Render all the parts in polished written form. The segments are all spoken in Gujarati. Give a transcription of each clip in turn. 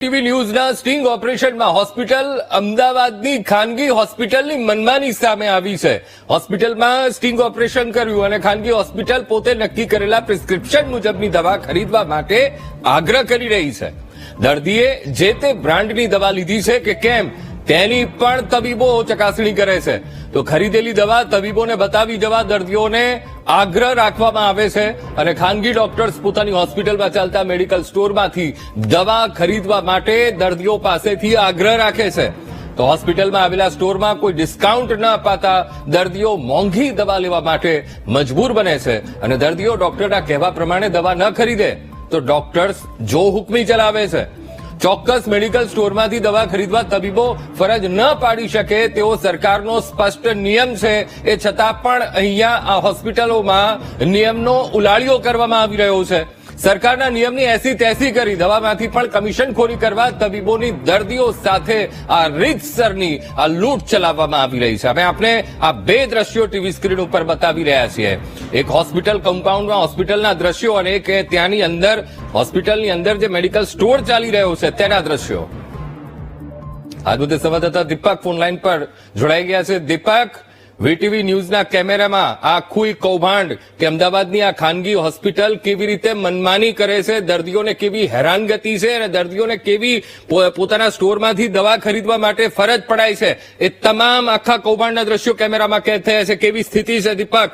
ટીવી ન્યૂઝના સ્ટિંગ ઓપરેશનમાં હોસ્પિટલ અમદાવાદની ખાનગી હોસ્પિટલની મનમાની સામે આવી છે. હોસ્પિટલમાં સ્ટિંગ ઓપરેશન કર્યું અને ખાનગી હોસ્પિટલ પોતે નક્કી કરેલા પ્રિસ્ક્રિપ્શન મુજબની દવા ખરીદવા માટે આગ્રહ કરી રહી છે. દર્દીએ જે તે બ્રાન્ડની દવા લીધી છે કે કેમ તેની પણ તબીબો ચકાસણી કરે છે. તો ખરીદેલી દવા તબીબોને બતાવી જવા દર્દીઓને આગ્રહ રાખવામાં આવે છે અને ખાનગી ડોક્ટર્સ પોતાની હોસ્પિટલમાં ચાલતા મેડિકલ સ્ટોરમાંથી દવા ખરીદવા માટે દર્દીઓ પાસેથી આગ્રહ રાખે છે. તો હોસ્પિટલમાં આવેલા સ્ટોરમાં કોઈ ડિસ્કાઉન્ટ ન અપાતા દર્દીઓ મોંઘી દવા લેવા માટે મજબૂર બને છે અને દર્દીઓ ડોક્ટરના કહેવા પ્રમાણે દવા ન ખરીદે તો ડોક્ટર્સ જો હુકમી ચલાવે છે. ચોક્કસ મેડિકલ સ્ટોરમાંથી દવા ખરીદવા તબીબો ફરજ ન પાડી શકે તેવો સરકારનો સ્પષ્ટ નિયમ છે. એ છતાં પણ અહીંયા આ હોસ્પિટલોમાં નિયમનો ઉલાળ્યો કરવામાં આવી રહ્યો છે. સરકારના નિયમની એસી તેસી કરી દવામાંથી પણ કમિશનખોરી કરવા તબીબોની દર્દીઓ સાથે આ રીતસરની આ લૂંટ ચલાવવામાં આવી રહી છે. હવે આપણે આ બે દ્રશ્યો ટીવી સ્ક્રીન ઉપર બતાવી રહ્યા છીએ. એક હોસ્પિટલ કમ્પાઉન્ડમાં હોસ્પિટલના દ્રશ્યો અને એક ત્યાંની અંદર હોસ્પિટલની અંદર જે મેડિકલ સ્ટોર ચાલી રહ્યો છે તેના દ્રશ્યો. આ મુદ્દે સંવાદદાતા દીપક ફોન લાઈન પર જોડાઈ ગયા છે. દીપક, વીટીવી ન્યૂઝના કેમેરામાં આ આખું કૌભાંડ કે અમદાવાદની આ ખાનગી હોસ્પિટલ કેવી રીતે મનમાની કરે છે, દર્દીઓને કેવી હેરાનગતિ છે અને દર્દીઓને કેવી પોતાના સ્ટોરમાંથી દવા ખરીદવા માટે ફરજ પડાય છે, એ તમામ આખા કૌભાંડના દ્રશ્યો કેમેરામાં કેદ થયા છે. કેવી સ્થિતિ છે દીપક?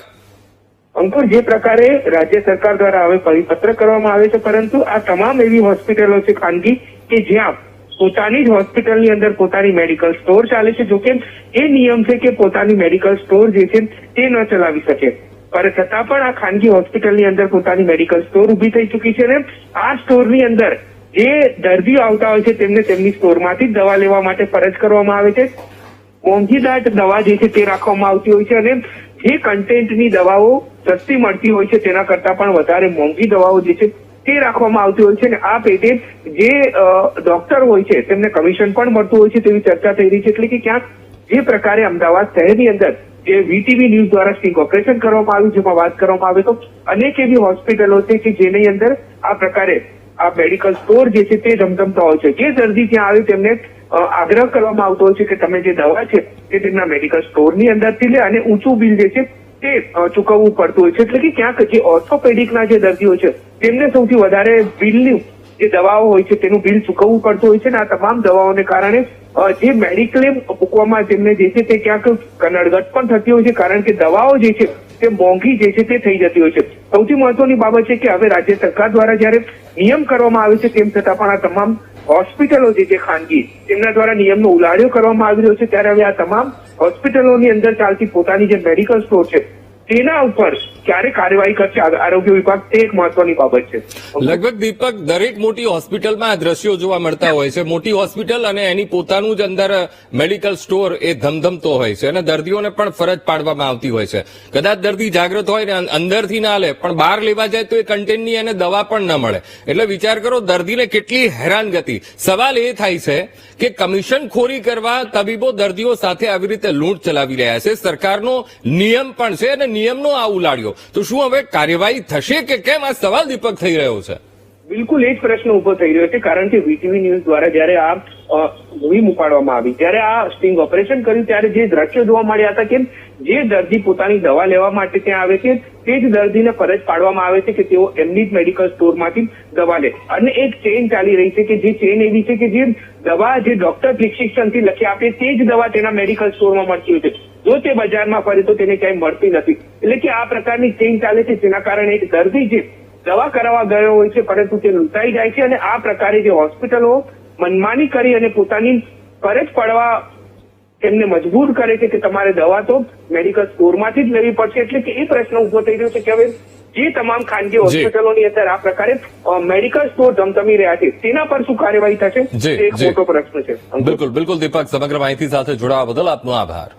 અંકુર, જે પ્રકારે રાજ્ય સરકાર દ્વારા હવે પરિપત્ર કરવામાં આવે છે, પરંતુ આ તમામ એવી હોસ્પિટલો છે ખાનગી કે જ્યાં પોતાની જ હોસ્પિટલની અંદર પોતાની મેડિકલ સ્ટોર ચાલે છે. જોકે એ નિયમ છે કે પોતાની મેડિકલ સ્ટોર જે છે તે ન ચલાવી શકે, પણ છતાં પણ આ ખાનગી હોસ્પિટલની અંદર પોતાની મેડિકલ સ્ટોર ઉભી થઈ ચૂકી છે અને આ સ્ટોરની અંદર જે દર્દીઓ આવતા હોય છે તેમને તેમની સ્ટોરમાંથી દવા લેવા માટે ફરજ કરવામાં આવે છે. મોંઘીદાટ દવા જે છે તે રાખવામાં આવતી હોય છે અને જે કન્ટેન્ટની દવાઓ સસ્તી મળતી હોય છે તેના કરતા પણ વધારે મોંઘી દવાઓ જે છે તે રાખવામાં આવતી હોય છે અને આ પેટે જે ડોક્ટર હોય છે તેમને કમિશન પણ મળતું હોય છે તેવી ચર્ચા થઈ રહી છે. એટલે કે ક્યાંક જે પ્રકારે અમદાવાદ શહેરની અંદર જે વીટીવી ન્યૂઝ દ્વારા સ્ટિંગ ઓપરેશન કરવામાં આવ્યું, જેમાં વાત કરવામાં આવે તો અનેક એવી હોસ્પિટલો છે કે જેની અંદર આ પ્રકારે આ મેડિકલ સ્ટોર જે છે તે ધમધમતા હોય છે. જે દર્દી ત્યાં આવે તેમને આગ્રહ કરવામાં આવતો હોય છે કે તમે જે દવા છે તે તેમના મેડિકલ સ્ટોરની અંદરથી લે અને ઊંચું બિલ જે છે તે ચૂકવવું પડતું હોય છે. એટલે કે ક્યાંક જે ઓર્થોપેડિકના જે દર્દીઓ છે તેમને સૌથી વધારે બિલની જે દવાઓ હોય છે તેનું બિલ ચૂકવવું પડતું હોય છે અને આ તમામ દવાઓને કારણે જે મેડિક્લેમ મૂકવામાં તેમને જે છે તે ક્યાંક કનડગત પણ થતી હોય છે, કારણ કે દવાઓ જે છે તે મોંઘી જે છે તે થઈ જતી હોય છે. સૌથી મહત્વની બાબત છે કે હવે રાજ્ય સરકાર દ્વારા જયારે નિયમ કરવામાં આવે છે તેમ છતાં પણ આ તમામ હોસ્પિટલો જે છે ખાનગી તેમના દ્વારા નિયમનો ઉલાળ્યો કરવામાં આવી રહ્યો છે. ત્યારે હવે આ તમામ હોસ્પિટલોની અંદર ચાલતી પોતાની જે મેડિકલ સ્ટોર છે તેના ઉપર ક્યારે કાર્યવાહી કરશે આરોગ્ય વિભાગ, તે એક મહત્વની બાબત છે. લગભગ દીપક, દરેક મોટી હોસ્પિટલમાં આ દ્રશ્યો જોવા મળતા હોય છે. મોટી હોસ્પિટલ અને એની પોતાનું જ અંદર મેડિકલ સ્ટોર એ ધમધમતો હોય છે અને દર્દીઓને પણ ફરજ પાડવામાં આવતી હોય છે. કદાચ દર્દી જાગૃત હોય ને અંદરથી ના લે પણ બહાર લેવા જાય તો એ કન્ટેન્ટની એને દવા પણ ન મળે. એટલે વિચાર કરો દર્દીને કેટલી હેરાનગતિ. સવાલ એ થાય છે કે કમિશનખોરી કરવા તબીબો દર્દીઓ સાથે આવી રીતે લૂંટ ચલાવી રહ્યા છે. સરકારનો નિયમ પણ છે અને નિયમનો આ ઉલાળ્યો, તો શું હવે કાર્યવાહી થશે કે કેમ? આ સવાલ દીપક થઈ રહ્યો છે. બિલકુલ એ જ પ્રશ્ન ઉભો થઈ રહ્યો છે, કારણ કે વીટીવી ન્યૂઝ દ્વારા જયારે આ મૂવી મુકાડવામાં આવી, જયારે આ સ્ટિંગ ઓપરેશન કર્યું ત્યારે જે દ્રશ્યો જોવા મળ્યા હતા કે જે દર્દી પોતાની દવા લેવા માટે ત્યાં આવે છે તે જ દર્દીને ફરજ પાડવામાં આવે છે કે તેઓ એમની જ મેડિકલ સ્ટોરમાંથી દવા લે. અને એક ચેઇન ચાલી રહી છે કે જે ચેઇન એવી છે કે જે દવા જે ડોક્ટર પ્રિસ્ક્રિપ્શનથી લખી આપે તે જ દવા તેના મેડિકલ સ્ટોરમાં મળતી હોય છે. જો તે બજારમાં ફરે તો તેને ક્યાંય મળતી નથી. એટલે કે આ પ્રકારની ચેઇન ચાલે છે, જેના કારણે એક દર્દી જે દવા કરાવવા ગયો હોય છે પરંતુ તે લૂંટાઈ જાય છે અને આ પ્રકારે જે હોસ્પિટલો મનમાની કરી અને પોતાની ફરજ પડવા તેમને મજબૂર કરે છે કે તમારે દવા તો મેડિકલ સ્ટોરમાંથી જ લેવી પડશે. એટલે કે એ પ્રશ્ન ઉભો થઈ રહ્યો છે કે હવે જે તમામ ખાનગી હોસ્પિટલોની અંદર આ પ્રકારે મેડિકલ સ્ટોર ધમધમી રહ્યા છે તેના પર શું કાર્યવાહી થશે, તે એક મોટો પ્રશ્ન છે. બિલકુલ બિલકુલ દીપક, સમગ્ર માહિતી સાથે જોડાવા બદલ આપનો આભાર.